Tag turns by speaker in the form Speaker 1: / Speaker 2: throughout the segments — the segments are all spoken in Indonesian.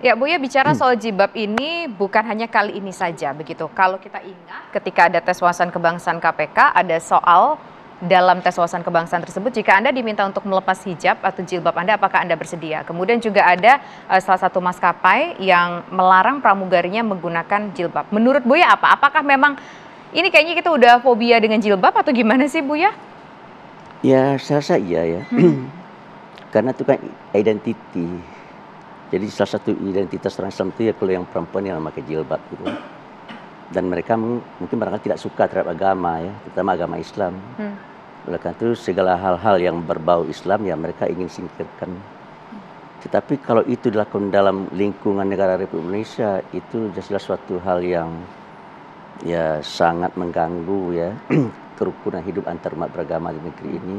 Speaker 1: Ya, Buya bicara soal jilbab ini bukan hanya kali ini saja begitu. Kalau kita ingat ketika ada tes wawasan kebangsaan KPK, ada soal dalam tes wawasan kebangsaan tersebut jika Anda diminta untuk melepas hijab atau jilbab Anda, apakah Anda bersedia? Kemudian juga ada salah satu maskapai yang melarang pramugarinya menggunakan jilbab. Menurut Buya apa? Apakah memang ini kayaknya kita udah fobia dengan jilbab atau gimana sih Buya?
Speaker 2: Ya, saya rasa iya ya. Karena itu kan identiti. Jadi salah satu identitas orang Islam itu ya kalau yang perempuan yang memakai jilbab gitu. Dan mereka mungkin barangkali tidak suka terhadap agama ya, terutama agama Islam. Oleh karena itu segala hal-hal yang berbau Islam ya mereka ingin singkirkan. Tetapi kalau itu dilakukan dalam lingkungan negara Republik Indonesia itu jelas suatu hal yang ya sangat mengganggu ya kerukunan hidup antar umat beragama di negeri ini.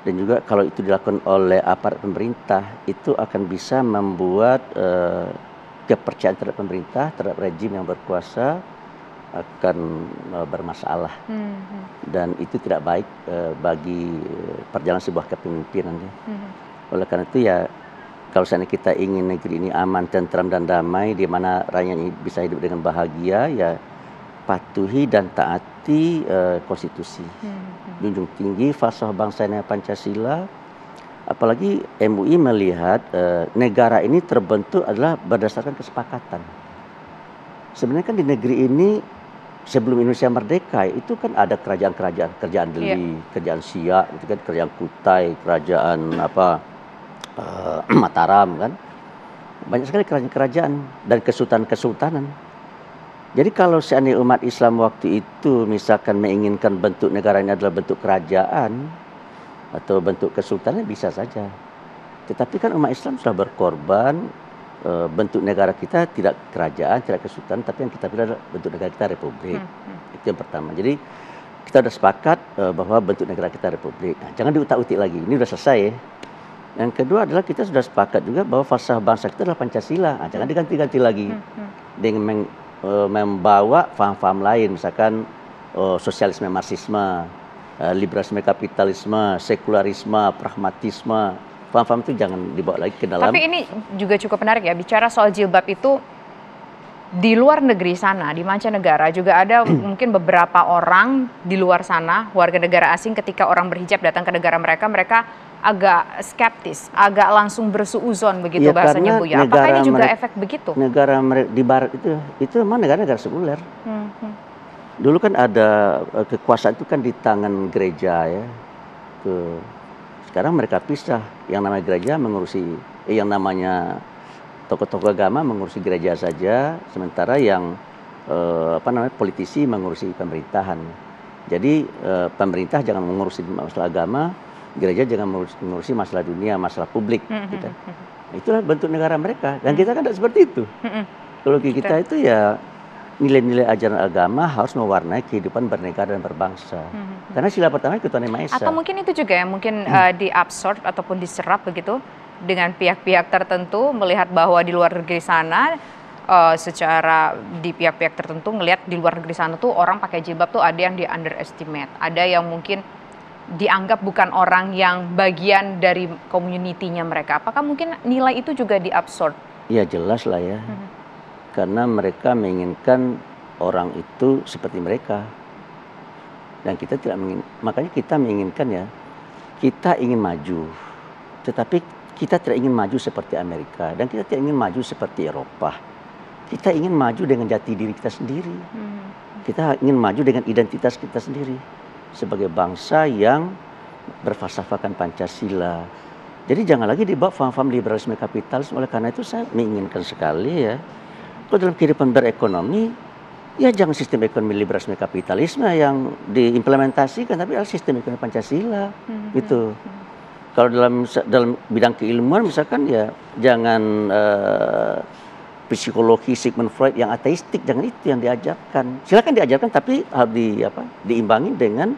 Speaker 2: Dan juga kalau itu dilakukan oleh aparat pemerintah, itu akan bisa membuat kepercayaan terhadap pemerintah, terhadap rejim yang berkuasa akan bermasalah. Dan itu tidak baik bagi perjalanan sebuah kepemimpinan. Oleh karena itu ya, kalau seandainya kita ingin negeri ini aman, tentram dan damai, di mana rakyat ini bisa hidup dengan bahagia, ya patuhi dan taati konstitusi. Junjung tinggi falsafah bangsa ini Pancasila. Apalagi MUI melihat negara ini terbentuk adalah berdasarkan kesepakatan. Sebenarnya kan di negeri ini sebelum Indonesia merdeka itu kan ada kerajaan Delhi, kerajaan Siak, itu kan kerajaan Kutai, kerajaan Mataram kan. Banyak sekali kerajaan dan kesultanan-kesultanan. Jadi kalau seandainya umat Islam waktu itu misalkan menginginkan bentuk negara ini adalah bentuk kerajaan atau bentuk kesultanan bisa saja. Tetapi kan umat Islam sudah berkorban, bentuk negara kita tidak kerajaan, tidak kesultanan, tapi yang kita pilih adalah bentuk negara kita republik. Itu yang pertama. Jadi kita sudah sepakat bahwa bentuk negara kita republik. Nah, jangan diutak-utik lagi, ini sudah selesai ya. Yang kedua adalah kita sudah sepakat juga bahwa falsafah bangsa kita adalah Pancasila. Nah, jangan diganti-ganti lagi dengan membawa faham-faham lain, misalkan sosialisme marxisme, liberalisme kapitalisme, sekularisme, pragmatisme. Faham-faham itu jangan dibawa lagi ke dalam.
Speaker 1: Tapi ini juga cukup menarik ya, bicara soal jilbab itu di luar negeri sana, di mancanegara juga ada mungkin beberapa orang di luar sana, warga negara asing ketika orang berhijab datang ke negara mereka, mereka agak skeptis, agak langsung bersuuzon begitu ya, bahasanya Buya. Apakah ini juga efek begitu?
Speaker 2: Negara di barat itu memang negara-negara sekuler. Dulu kan ada kekuasaan itu kan di tangan gereja ya. Sekarang mereka pisah, yang namanya gereja mengurusi, yang namanya tokoh-tokoh agama mengurusi gereja saja, sementara yang politisi mengurusi pemerintahan. Jadi pemerintah jangan mengurusi masalah agama, gereja jangan mengurusi masalah dunia, masalah publik. Gitu. Itulah bentuk negara mereka. Dan kita kan tidak seperti itu. Kalau kita itu ya nilai-nilai ajaran agama harus mewarnai kehidupan bernegara dan berbangsa. Karena sila pertama ketuhanan Maha Esa.
Speaker 1: Atau mungkin itu juga ya, mungkin diabsorb ataupun diserap begitu dengan pihak-pihak tertentu, melihat bahwa di luar negeri sana secara di pihak-pihak tertentu ngelihat di luar negeri sana tuh orang pakai jilbab tuh ada yang di underestimate, ada yang mungkin dianggap bukan orang yang bagian dari community-nya mereka. Apakah mungkin nilai itu juga diabsorb?
Speaker 2: Ya jelas lah ya. Karena mereka menginginkan orang itu seperti mereka. Dan kita tidak makanya kita menginginkan ya, kita ingin maju. Tetapi kita tidak ingin maju seperti Amerika dan kita tidak ingin maju seperti Eropa. Kita ingin maju dengan jati diri kita sendiri. Kita ingin maju dengan identitas kita sendiri sebagai bangsa yang berfalsafahkan Pancasila. Jadi jangan lagi dibawa faham-faham liberalisme kapitalisme. Oleh karena itu saya menginginkan sekali ya, kalau dalam kehidupan berekonomi, ya jangan sistem ekonomi liberalisme kapitalisme yang diimplementasikan, tapi adalah sistem ekonomi Pancasila. Gitu. Kalau dalam bidang keilmuan misalkan ya jangan psikologi Sigmund Freud yang ateistik, jangan itu yang diajarkan. Silakan diajarkan tapi harus diimbangi dengan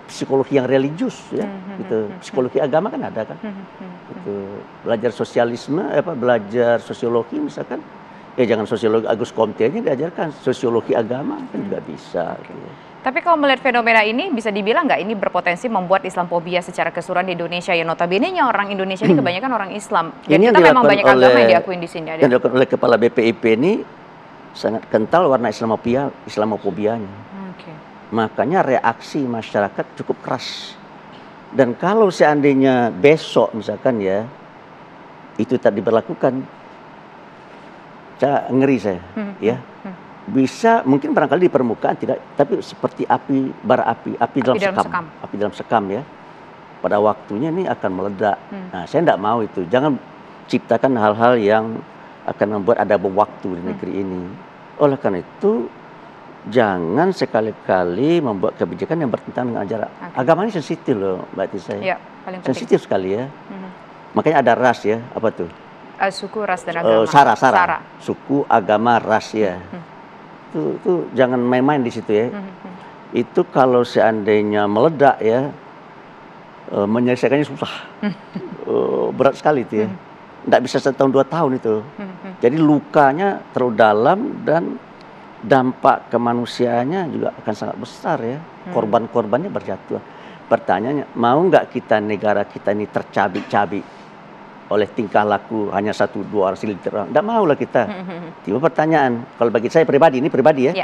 Speaker 2: psikologi yang religius ya. Gitu. Psikologi agama kan ada kan. Gitu. Belajar sosialisme belajar sosiologi misalkan ya jangan sosiologi Agus Comte-nya diajarkan, sosiologi agama kan juga bisa gitu.
Speaker 1: Tapi kalau melihat fenomena ini, bisa dibilang nggak ini berpotensi membuat Islamophobia secara keseluruhan di Indonesia? Ya notabene-nya orang Indonesia ini kebanyakan orang Islam. Dan
Speaker 2: Ini yang
Speaker 1: kita memang
Speaker 2: dilakukan
Speaker 1: banyak agama yang
Speaker 2: oleh
Speaker 1: diakuin di sini ada.
Speaker 2: yang dilakukan oleh kepala BPIP ini sangat kental warna Islamofobianya.
Speaker 1: Oke.
Speaker 2: Makanya reaksi masyarakat cukup keras. Dan kalau seandainya besok misalkan ya itu tak diberlakukan, ngeri saya, ya. Bisa mungkin barangkali di permukaan tidak, tapi seperti bara api dalam sekam, api dalam sekam ya. Pada waktunya ini akan meledak. Nah, saya tidak mau itu. Jangan ciptakan hal-hal yang akan membuat ada bom waktu di negeri ini. Oleh karena itu, jangan sekali-kali membuat kebijakan yang bertentangan dengan ajaran. Agama ini sensitif loh, Mbak Tisa.
Speaker 1: Ya, paling penting.
Speaker 2: Sensitif sekali ya. Makanya ada ras ya, apa tuh?
Speaker 1: Suku, ras, dan agama.
Speaker 2: Sara. Suku, agama, ras ya. Itu jangan main-main di situ ya. Itu kalau seandainya meledak ya, menyelesaikannya susah. Berat sekali itu ya. Tidak bisa 1 tahun 2 tahun itu. Jadi lukanya terlalu dalam dan dampak kemanusiaannya juga akan sangat besar ya. Korban-korbannya berjatuhan. Pertanyaannya, mau nggak kita negara kita ini tercabik-cabik oleh tingkah laku hanya 1-2 orang segelintir orang? Tidak maulah kita. Tiba pertanyaan, kalau bagi saya pribadi, ini pribadi ya.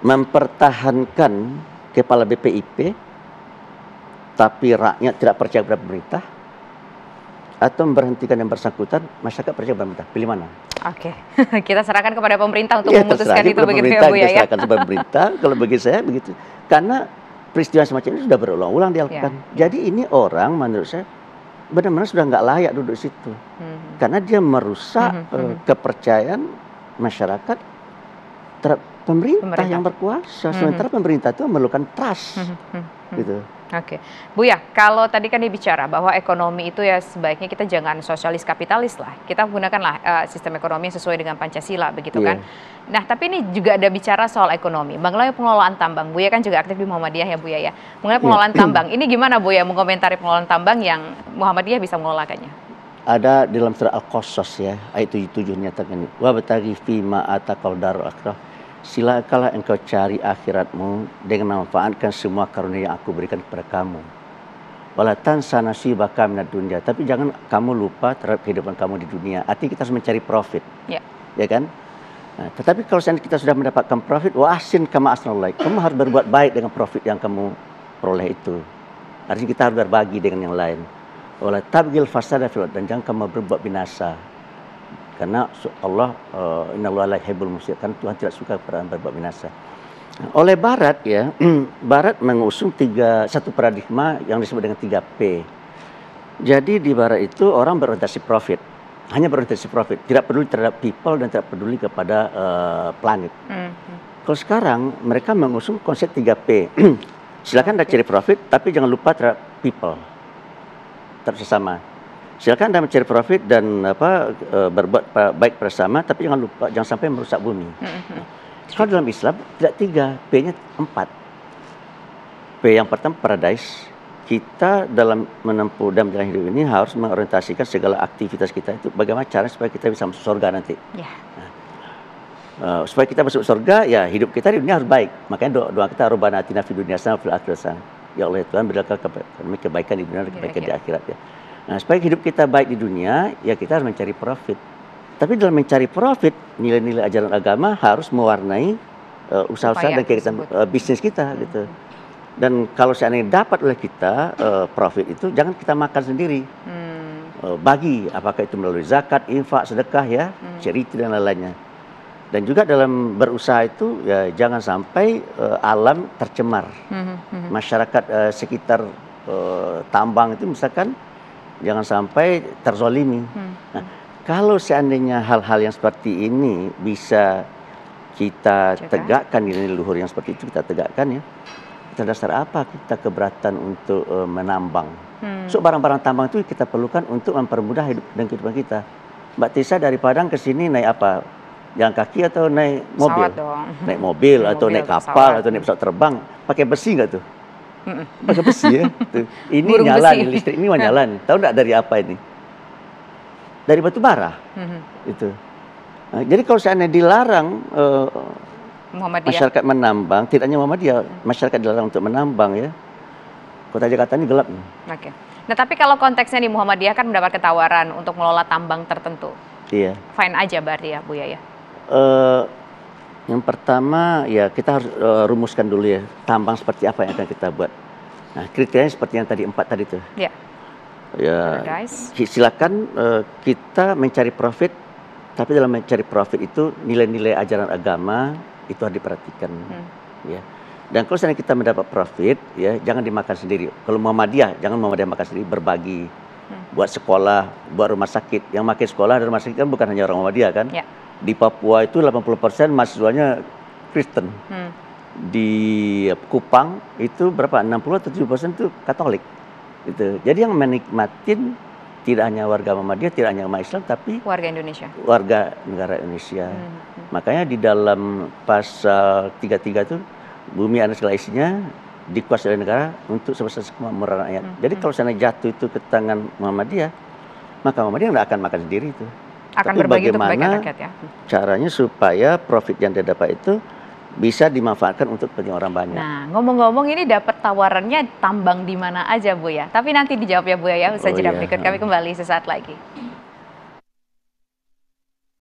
Speaker 2: Mempertahankan kepala BPIP, tapi rakyat tidak percaya kepada pemerintah, atau memberhentikan yang bersangkutan, masyarakat percaya kepada pemerintah. Pilih mana?
Speaker 1: Oke, kita serahkan kepada pemerintah untuk memutuskan itu begitu ya Bu ya.
Speaker 2: Kita serahkan kepada pemerintah, kalau bagi saya begitu. Karena peristiwa semacam ini sudah berulang-ulang dilakukan. Jadi ini orang menurut saya benar-benar sudah nggak layak duduk di situ. Karena dia merusak kepercayaan masyarakat terhadap pemerintah yang berkuasa. Sementara pemerintah itu memerlukan trust. Gitu.
Speaker 1: Oke, Bu ya, kalau tadi kan dibicara bahwa ekonomi itu ya sebaiknya kita jangan sosialis kapitalis lah. Kita gunakanlah sistem ekonomi yang sesuai dengan Pancasila begitu kan. Nah, tapi ini juga ada bicara soal ekonomi. Mengenai pengelolaan tambang, Bu ya kan juga aktif di Muhammadiyah ya Bu ya. Mengenai pengelolaan tambang, ini gimana Bu ya mengomentari pengelolaan tambang yang Muhammadiyah bisa mengelolakannya?
Speaker 2: Ada di dalam surah Al-Qasas ya, ayat 77 nyatakan, wa bataghi fi ma ataqal darul akhirah. Silakanlah engkau cari akhiratmu dengan memanfaatkan semua karunia yang aku berikan kepada kamu. Wala tansa nasibaka minad dunya, tapi jangan kamu lupa terhadap kehidupan kamu di dunia. Artinya kita harus mencari profit. Ya kan? Nah, tetapi kalau kita sudah mendapatkan profit, wa ahsin kama ahsanallah. Kamu harus berbuat baik dengan profit yang kamu peroleh itu. Artinya kita harus berbagi dengan yang lain. Wala tabghil fasada fil ardh, dan jangan kamu berbuat binasa. Karena Allah innallaha la yuhibbul mufsidin, kan Tuhan tidak suka kepada berbuat binasa. Oleh Barat ya, Barat mengusung satu paradigma yang disebut dengan 3P. Jadi di Barat itu orang berorientasi profit, hanya berorientasi profit, tidak peduli terhadap people dan tidak peduli kepada planet. Kalau sekarang mereka mengusung konsep 3P. Silakan Anda cari profit, tapi jangan lupa terhadap people, terhadap sesama. Silakan Anda mencari profit dan berbuat baik bersama, tapi jangan sampai merusak bumi. Kalau dalam Islam tidak 3, P-nya 4. P yang pertama paradise. Kita dalam menempuh dan menjalani hidup ini harus mengorientasikan segala aktivitas kita itu bagaimana cara supaya kita bisa masuk surga nanti. Supaya kita masuk surga, ya hidup kita di dunia harus baik. Makanya doa kita, Rabbana atina fid dunya hasanah wa fil akhirati hasanah. Ya Allah, Tuhan berikan kami kebaikan di dunia dan kebaikan di akhirat ya. Nah, supaya hidup kita baik di dunia, ya kita harus mencari profit. Tapi dalam mencari profit, nilai-nilai ajaran agama harus mewarnai usaha-usaha dan kegiatan bisnis kita gitu. Dan kalau seandainya dapat oleh kita profit itu, jangan kita makan sendiri. Bagi, apakah itu melalui zakat, infak, sedekah ya, charity dan lain-lainnya. Dan juga dalam berusaha itu ya jangan sampai alam tercemar. Masyarakat sekitar tambang itu misalkan jangan sampai terzolimi. Nah, kalau seandainya hal-hal yang seperti ini bisa kita tegakkan, nilai luhur yang seperti itu kita tegakkan ya, atas dasar apa kita keberatan untuk menambang? So barang-barang tambang itu kita perlukan untuk mempermudah hidup dan kehidupan kita. Mbak Tisa dari Padang ke sini naik apa? Jalan kaki atau naik mobil? Naik mobil atau naik kapal atau naik pesawat terbang? Pakai besi nggak tuh? Pakai besi ya. Tuh. Ini burung nyala nih, listrik ini nyala nih. Tahu nggak dari apa ini? Dari batu bara. Itu. Nah, jadi kalau seandainya dilarang
Speaker 1: Muhammadiyah.
Speaker 2: masyarakat menambang, tidak hanya Muhammadiyah, masyarakat dilarang untuk menambang ya. Kota Jakarta ini gelap.
Speaker 1: Oke. Nah, tapi kalau konteksnya di Muhammadiyah kan mendapat tawaran untuk mengelola tambang tertentu.
Speaker 2: Iya.
Speaker 1: Fine aja berarti ya, Buya ya?
Speaker 2: Yang pertama ya kita harus rumuskan dulu ya, tambang seperti apa yang akan kita buat. Nah, kriterianya seperti yang tadi 4 tadi tuh.
Speaker 1: Ya.
Speaker 2: Ya,
Speaker 1: Guys.
Speaker 2: silakan kita mencari profit, tapi dalam mencari profit itu nilai-nilai ajaran agama itu harus diperhatikan. Ya. Dan kalau seandainya kita mendapat profit, ya jangan dimakan sendiri. Kalau Muhammadiyah, jangan Muhammadiyah makan sendiri, berbagi. Buat sekolah, buat rumah sakit. Yang makin sekolah dan rumah sakit kan bukan hanya orang Muhammadiyah kan.
Speaker 1: Ya.
Speaker 2: Di Papua itu 80% mahasiswanya Kristen. Di Kupang itu berapa? 60 atau 70% itu Katolik. Gitu. Jadi yang menikmatin tidak hanya warga Muhammadiyah, tidak hanya umat Islam, tapi
Speaker 1: warga Indonesia.
Speaker 2: Warga negara Indonesia. Makanya di dalam pasal 33 itu bumi dan segala isinya dikuasai oleh negara untuk sebesar kemakmuran rakyat. Jadi kalau sana jatuh itu ke tangan Muhammadiyah, maka Muhammadiyah tidak akan makan sendiri itu.
Speaker 1: Akan
Speaker 2: tapi
Speaker 1: berbagi untuk kebaikan
Speaker 2: bagaimana
Speaker 1: rakyat ya.
Speaker 2: caranya supaya profit yang dia dapat itu bisa dimanfaatkan untuk kepentingan orang banyak.
Speaker 1: Nah, ngomong-ngomong ini dapat tawarannya tambang di mana aja, Bu ya. Tapi nanti dijawab ya, Bu ya. Usaha jeda berikut kami kembali sesaat lagi.